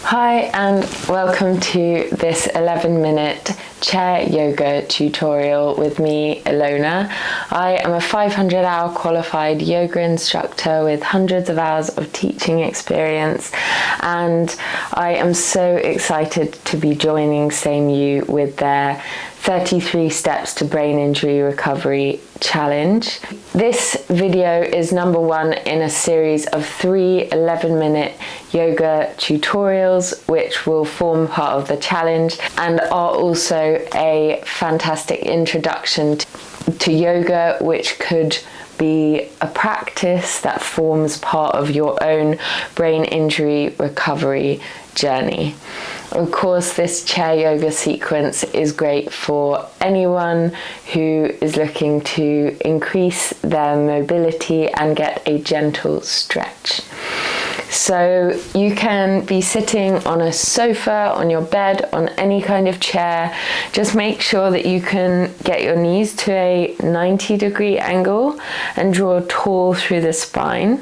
Hi and welcome to this 11-minute chair yoga tutorial with me, Ilona. I am a 500-hour qualified yoga instructor with hundreds of hours of teaching experience, and I am so excited to be joining SameYou with their 33 Steps to Brain Injury Recovery Challenge. This video is number one in a series of 3 11-minute yoga tutorials which will form part of the challenge and are also a fantastic introduction to yoga, which could be a practice that forms part of your own brain injury recovery journey. Of course, this chair yoga sequence is great for anyone who is looking to increase their mobility and get a gentle stretch. So you can be sitting on a sofa, on your bed, on any kind of chair. Just make sure that you can get your knees to a 90-degree angle and draw tall through the spine.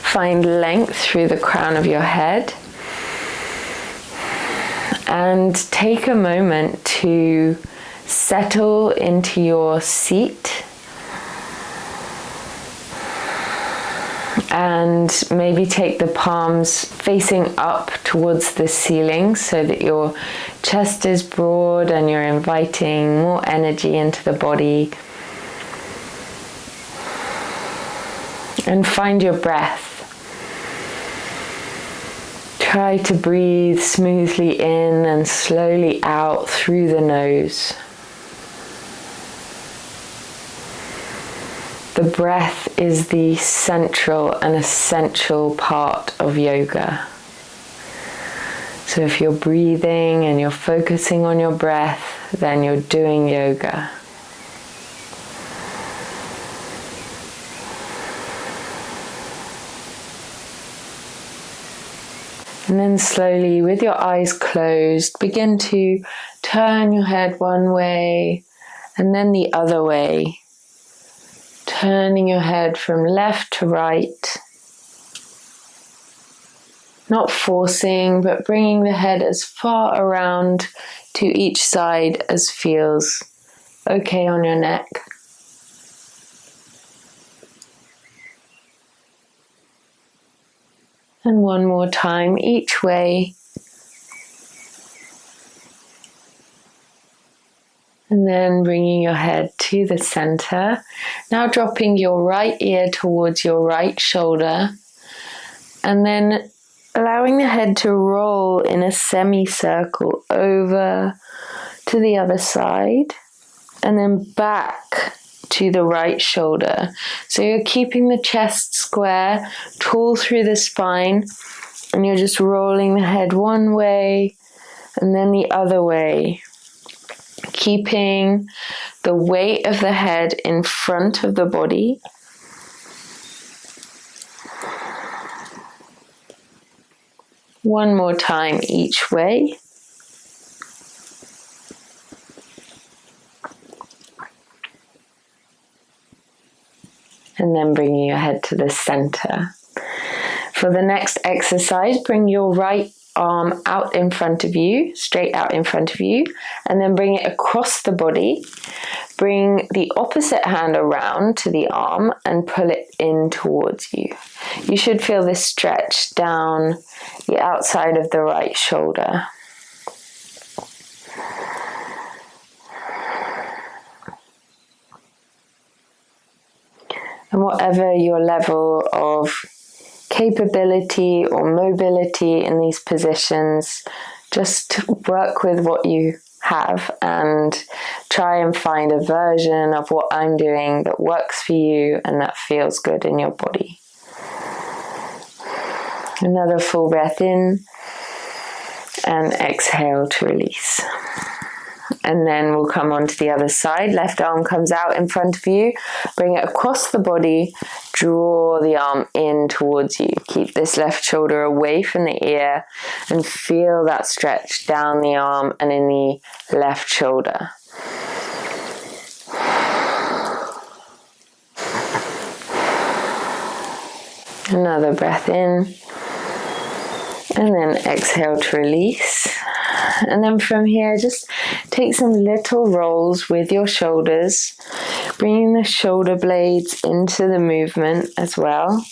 Find length through the crown of your head. And take a moment to settle into your seat. And maybe take the palms facing up towards the ceiling so that your chest is broad and you're inviting more energy into the body. And find your breath. Try to breathe smoothly in and slowly out through the nose. The breath is the central and essential part of yoga. So if you're breathing and you're focusing on your breath, then you're doing yoga. And then slowly, with your eyes closed, begin to turn your head one way and then the other way. Turning your head from left to right. Not forcing, but bringing the head as far around to each side as feels okay on your neck. And one more time each way. And then bringing your head to the center. Now dropping your right ear towards your right shoulder. And then allowing the head to roll in a semicircle over to the other side. And then back to the right shoulder. So you're keeping the chest square, tall through the spine, and you're just rolling the head one way and then the other way, keeping the weight of the head in front of the body. One more time each way. And then bringing your head to the center. For the next exercise, bring your right arm out in front of you, straight out in front of you, and then bring it across the body. Bring the opposite hand around to the arm and pull it in towards you. You should feel this stretch down the outside of the right shoulder. And whatever your level of capability or mobility in these positions, just work with what you have and try and find a version of what I'm doing that works for you and that feels good in your body. Another full breath in and exhale to release. And then we'll come on to the other side. Left arm comes out in front of you. Bring it across the body. Draw the arm in towards you. Keep this left shoulder away from the ear and feel that stretch down the arm and in the left shoulder. Another breath in And then exhale to release. And then from here, just take some little rolls with your shoulders, bringing the shoulder blades into the movement as well.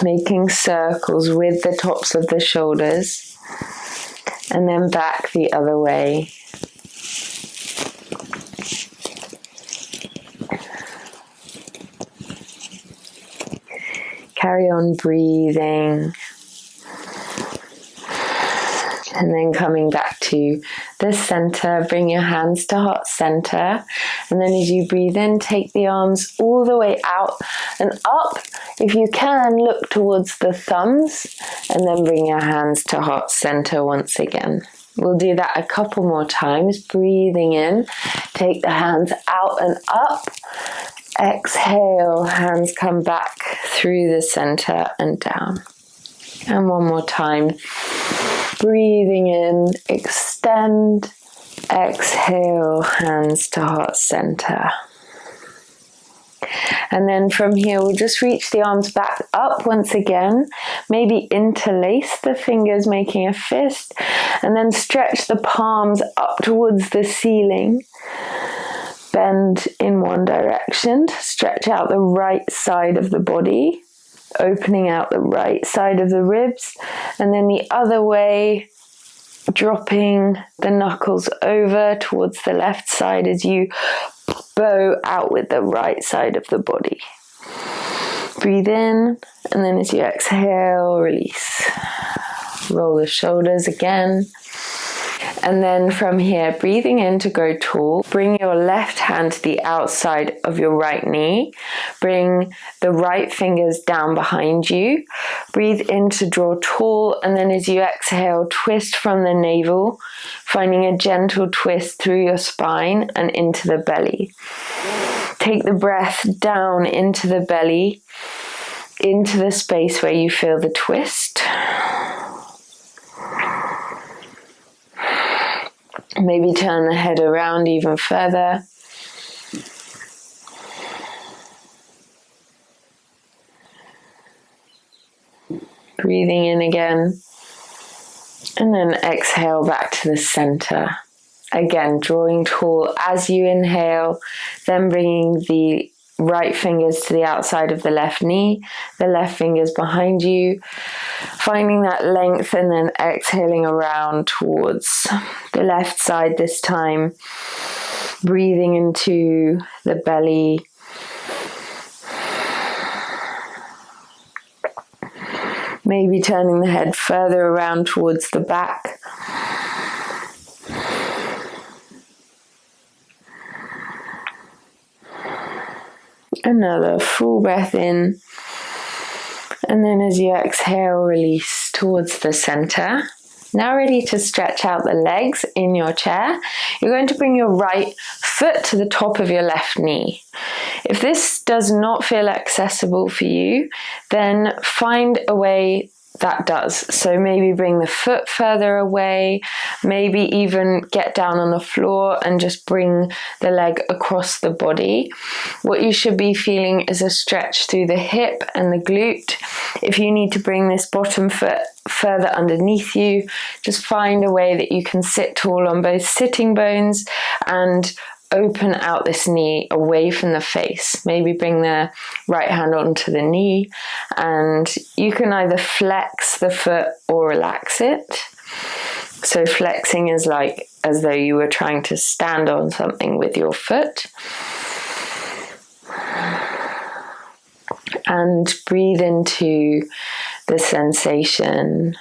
Making circles with the tops of the shoulders. And then back the other way. Carry on breathing. And then coming back to the center, bring your hands to heart center. And then as you breathe in, take the arms all the way out and up. If you can, look towards the thumbs and then bring your hands to heart center once again. We'll do that a couple more times. Breathing in, take the hands out and up. Exhale, hands come back through the center and down. And one more time. Breathing in, extend, exhale, hands to heart center. And then from here, we'll just reach the arms back up once again. Maybe interlace the fingers, making a fist. And then stretch the palms up towards the ceiling. Bend in one direction. Stretch out the right side of the body. Opening out the right side of the ribs, and then the other way, dropping the knuckles over towards the left side as you bow out with the right side of the body. Breathe in, and then as you exhale, release. Roll the shoulders again. And then from here, breathing in to go tall, bring your left hand to the outside of your right knee. Bring the right fingers down behind you. Breathe in to draw tall, and then as you exhale, twist from the navel, finding a gentle twist through your spine and into the belly. Take the breath down into the belly, into the space where you feel the twist. Maybe turn the head around even further. Breathing in again. And then exhale back to the center. Again, drawing tall as you inhale, then bringing the right fingers to the outside of the left knee, the left fingers behind you, finding that length, and then exhaling around towards the left side this time, breathing into the belly. Maybe turning the head further around towards the back. Another full breath in, and then as you exhale, release towards the center. Now ready to stretch out the legs in your chair. You're going to bring your right foot to the top of your left knee. If this does not feel accessible for you, then find a way that does. So maybe bring the foot further away, maybe even get down on the floor and just bring the leg across the body. What you should be feeling is a stretch through the hip and the glute. If you need to bring this bottom foot further underneath you, just find a way that you can sit tall on both sitting bones and open out this knee away from the face. Maybe bring the right hand onto the knee, and you can either flex the foot or relax it. So flexing is like as though you were trying to stand on something with your foot. And breathe into the sensation.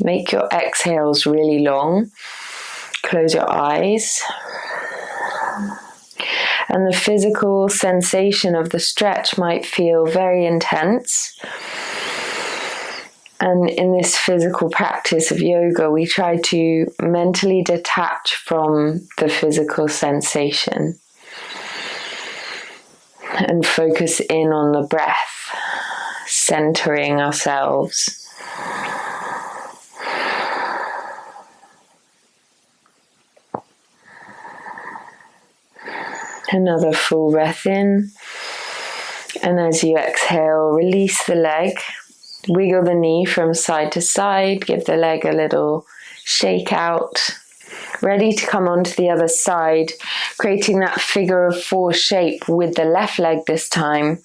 Make your exhales really long. Close your eyes. And the physical sensation of the stretch might feel very intense. And in this physical practice of yoga, we try to mentally detach from the physical sensation and focus in on the breath, centering ourselves. Another full breath in, and as you exhale, release the leg, Wiggle the knee from side to side, give the leg a little shake out. Ready to come onto the other side, creating that figure of four shape with the left leg this time,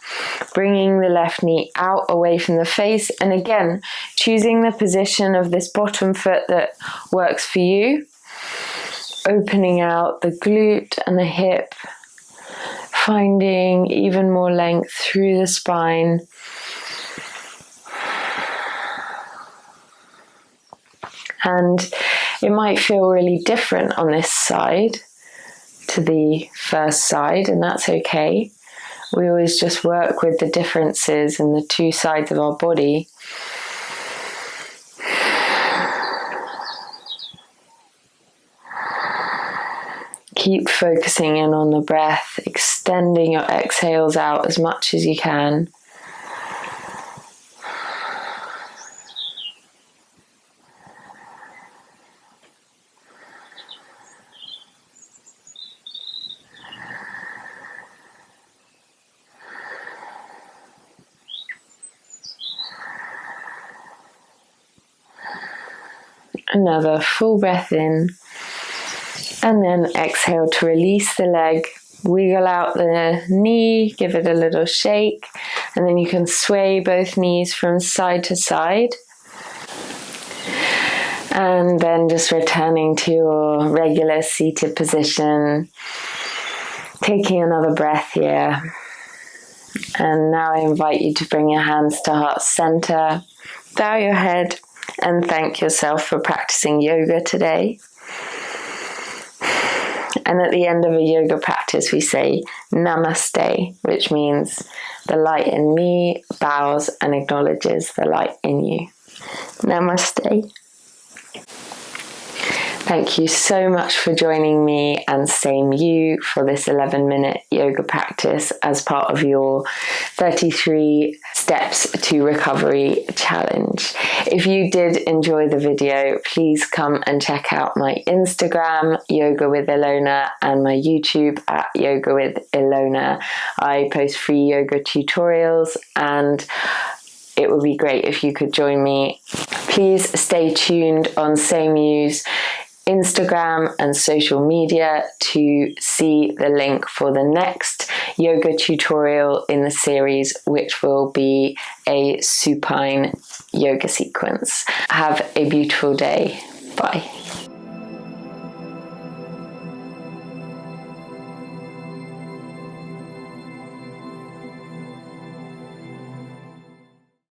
bringing the left knee out away from the face, and again, choosing the position of this bottom foot that works for you, opening out the glute and the hip, finding even more length through the spine. And it might feel really different on this side to the first side, and that's okay. We always just work with the differences in the two sides of our body. Keep focusing in on the breath, extending your exhales out as much as you can. Another full breath in, and then exhale to release the leg. Wiggle out the knee, give it a little shake, and then you can sway both knees from side to side. And then just returning to your regular seated position, taking another breath here. And now I invite you to bring your hands to heart center, bow your head, and thank yourself for practicing yoga today. And at the end of a yoga practice, we say namaste, which means the light in me bows and acknowledges the light in you. Namaste. Thank you so much for joining me and SameYou for this 11-minute yoga practice as part of your 33 Steps to Recovery challenge. If you did enjoy the video, please come and check out my Instagram, Yoga with Ilona, and my YouTube at Yoga with Ilona. I post free yoga tutorials, and it would be great if you could join me. Please stay tuned on SameYou's Instagram and social media to see the link for the next yoga tutorial in the series, which will be a supine yoga sequence. Have a beautiful day. Bye.